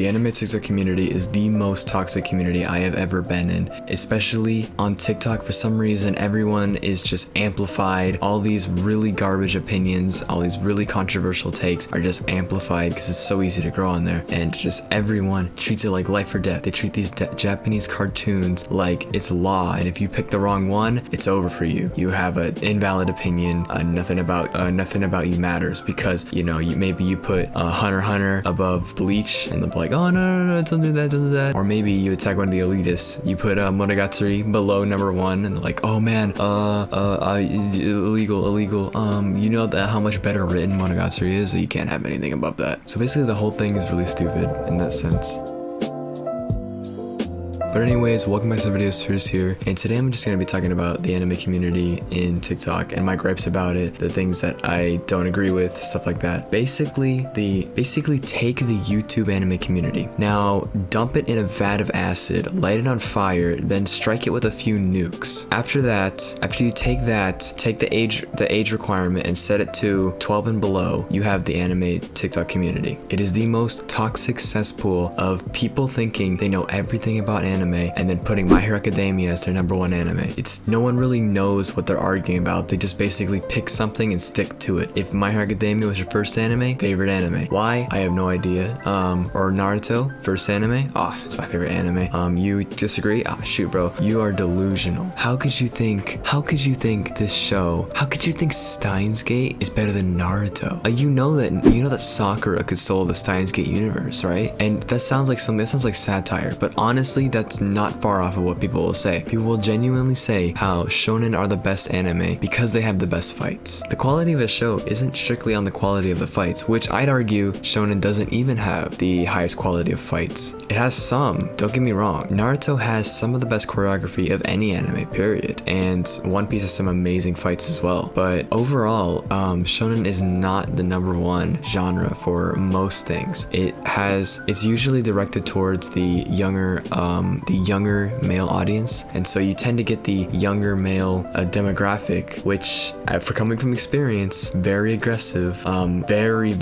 The anime TikTok community is the most toxic community I have ever been in, especially on TikTok. For some reason, everyone is just amplified. All these really garbage opinions, all these really controversial takes are just amplified because it's so easy to grow on there. And just everyone treats it like life or death. They treat these Japanese cartoons like it's law, and if you pick the wrong one, it's over for you. You have an invalid opinion. Nothing about you matters because maybe you put Hunter x Hunter above Bleach, and they'll be like, oh no, don't do that. Or maybe you attack one of the elitists. You put Monogatari below number 1, and they're like, oh man, illegal. You know that how much better written Monogatari is, so you can't have anything above that. So basically, the whole thing is really stupid in that sense. But anyways, welcome back to the video, Spheres here, and today I'm just going to be talking about the anime community in TikTok and my gripes about it, the things that I don't agree with, stuff like that. Basically take the YouTube anime community. Now, dump it in a vat of acid, light it on fire, then strike it with a few nukes. After you take the age requirement and set it to 12 and below, you have the anime TikTok community. It is the most toxic cesspool of people thinking they know everything about anime and then putting My Hero Academia as their number 1 anime. It's no one really knows what they're arguing about. They just basically pick something and stick to it. If My Hero Academia was your first favorite anime, why? I have no idea. Or Naruto, first anime? It's my favorite anime. You disagree? Shoot, bro. You are delusional. How could you think this show, how could you think Steins Gate is better than Naruto? You know that Sakura could solve the Steins Gate universe, right? And that sounds like satire, but honestly, that's not far off of what people will say. People will genuinely say how shonen are the best anime because they have the best fights. The quality of a show isn't strictly on the quality of the fights, which I'd argue shonen doesn't even have the highest quality of fights. It has some, don't get me wrong. Naruto has some of the best choreography of any anime, period. And One Piece has some amazing fights as well. But overall, shonen is not the number 1 genre for most things. It's usually directed towards the younger male audience, and so you tend to get the younger male demographic, which for coming from experience, very aggressive, very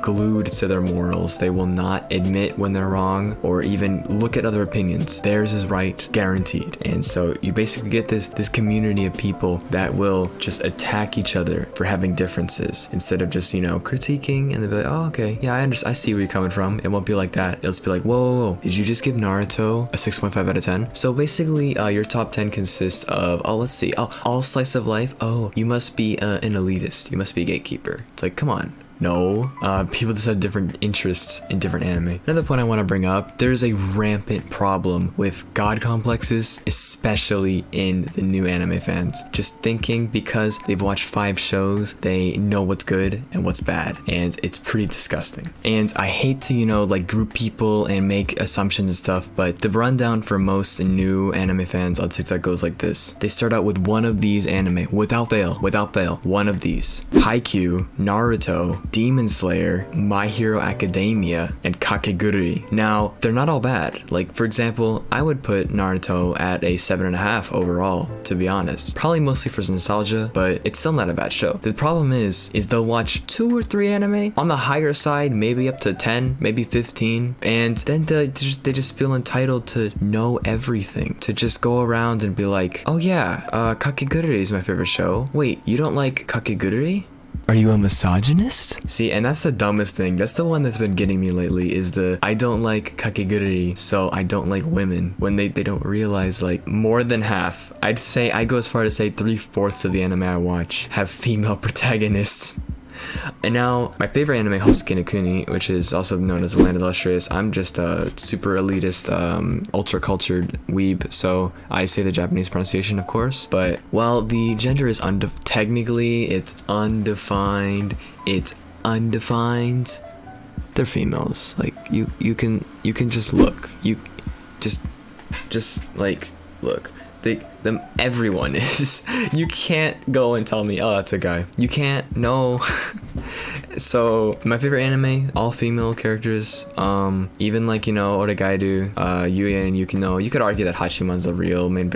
glued to their morals. They will not admit when they're wrong or even look at other opinions. Theirs is right, guaranteed. And so you basically get this community of people that will just attack each other for having differences instead of just critiquing, and they'll be like, oh okay, yeah, I see where you're coming from. It won't be like that. It'll just be like, whoa, did you just give Naruto a 6.5 out of 10? So basically, your top 10 consists of, all slice of life. You must be an elitist. You must be a gatekeeper. It's like, come on. No, people just have different interests in different anime. Another point I want to bring up, there's a rampant problem with god complexes, especially in the new anime fans. Just thinking because they've watched 5 shows, they know what's good and what's bad, and it's pretty disgusting. And I hate to, group people and make assumptions and stuff, but the rundown for most new anime fans on TikTok goes like this. They start out with one of these anime, without fail, one of these. Haikyuu, Naruto, Demon Slayer, My Hero Academia, and Kakegurui. Now, they're not all bad. Like, for example, I would put Naruto at a 7.5 overall, to be honest. Probably mostly for nostalgia, but it's still not a bad show. The problem is they'll watch 2 or 3 anime, on the higher side, maybe up to 10, maybe 15, and then they just feel entitled to know everything, to just go around and be like, oh yeah, Kakegurui is my favorite show. Wait, you don't like Kakegurui? Are you a misogynist? See, and that's the dumbest thing. That's the one that's been getting me lately, is I don't like Kakegurui, so I don't like women. When they don't realize, more than half, I'd go as far to say 3/4 of the anime I watch have female protagonists. And now, my favorite anime, Hosoke no Kuni, which is also known as The Land of the Illustrious. I'm just a super elitist, ultra-cultured weeb, so I say the Japanese pronunciation, of course. But while the gender is technically, it's undefined, they're females. You can just look. You just look. Everyone is. You can't go and tell me, oh, that's a guy. You can't. No. So my favorite anime, all female characters. Even like, you know, Oregairu, Yuya and Yukino. You could argue that Hashiman's a real main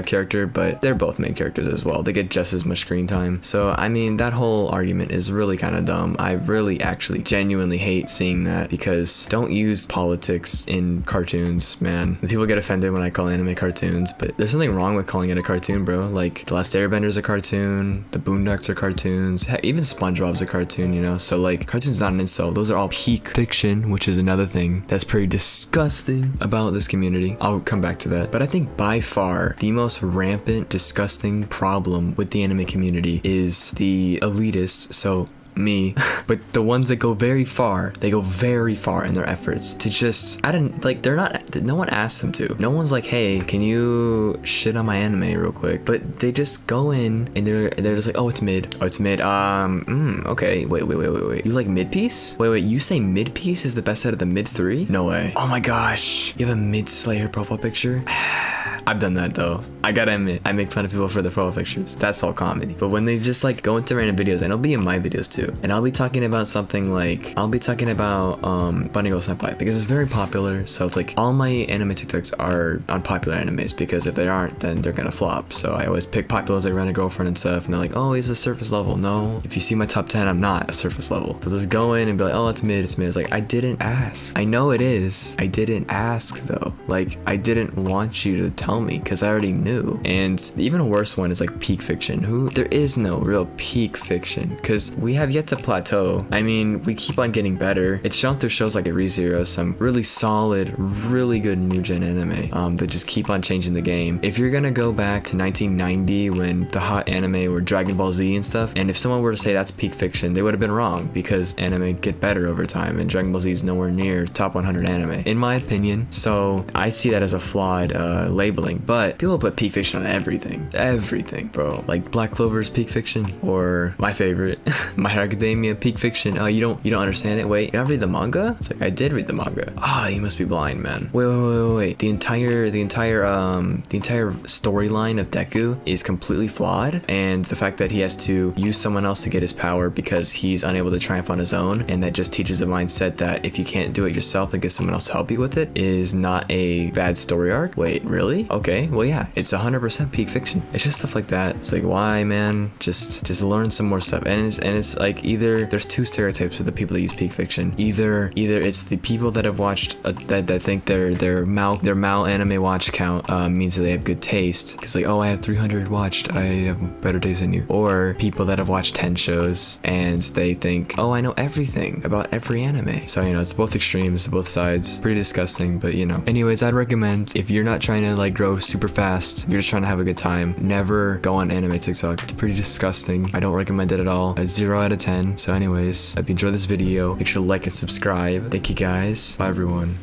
character, but they're both main characters as well. They get just as much screen time. So I mean, that whole argument is really kind of dumb. I really actually genuinely hate seeing that, because don't use politics in cartoons, man. People get offended when I call anime cartoons, but there's something wrong with calling it a cartoon, bro. Like The Last Airbender's a cartoon, The Boondocks are cartoons, heck, even SpongeBob's a cartoon, you know? So like, cartoon's not an insult. Those are all peak fiction, which is another thing that's pretty disgusting about this community. I'll come back to that. But I think by far the most rampant, disgusting problem with the anime community is the elitists. So me, but the ones that go very far, they go very far in their efforts to just, I don't, like, they're not, no one asked them to. No one's like, hey, can you shit on my anime real quick? But they just go in and they're just like, oh, it's mid. Oh, it's mid. Okay. Wait. You like mid piece? Wait, you say mid piece is the best out of the mid 3? No way. Oh my gosh. You have a mid Slayer profile picture? I've done that though. I gotta admit, I make fun of people for their profile pictures. That's all comedy. But when they just like go into random videos, and it'll be in my videos too, and I'll be talking about something like, Bunny Girl Senpai, because it's very popular. So it's like all my anime TikToks are on popular animes, because if they aren't, then they're gonna flop. So I always pick populars like Rent a Girlfriend and stuff, and they're like, oh, he's a surface level. No, if you see my top 10, I'm not a surface level. They'll just go in and be like, oh, it's mid. It's like, I didn't ask. I know it is. I didn't ask though. Like, I didn't want you to tell me, because I already knew. And the even worse one is like peak fiction. There is no real peak fiction, because we have yet to plateau. I mean, we keep on getting better. It's shown through shows like ReZero, some really solid, really good new gen anime that just keep on changing the game. If you're gonna go back to 1990 when the hot anime were Dragon Ball Z and stuff, and if someone were to say that's peak fiction, they would have been wrong, because anime get better over time, and Dragon Ball Z is nowhere near top 100 anime, in my opinion. So I see that as a flawed labeling. But people put peak fiction on everything, bro. Like Black Clover's peak fiction, or my favorite, My Hero Academia peak fiction. Oh, you don't understand it? Wait, you don't read the manga? It's like, I did read the manga. Ah, you must be blind, man. Wait. The entire storyline of Deku is completely flawed, and the fact that he has to use someone else to get his power because he's unable to triumph on his own, and that just teaches the mindset that if you can't do it yourself and get someone else to help you with it, is not a bad story arc. Wait, really? Okay, well yeah, it's 100% peak fiction. It's just stuff like that. It's like, why, man? Just learn some more stuff. And it's like, either there's two stereotypes with the people that use peak fiction. Either it's the people that have watched that think their Mao anime watch count means that they have good taste. It's like, oh, I have 300 watched, I have better taste than you. Or people that have watched 10 shows and they think, oh, I know everything about every anime. So, you know, it's both extremes, both sides. Pretty disgusting, but you know. Anyways, I'd recommend, if you're not trying to like grow super fast, if you're just trying to have a good time, never go on anime TikTok. It's pretty disgusting. I don't recommend it at all. A 0 out of 10. So anyways, if you enjoyed this video, make sure to like and subscribe. Thank you guys. Bye everyone.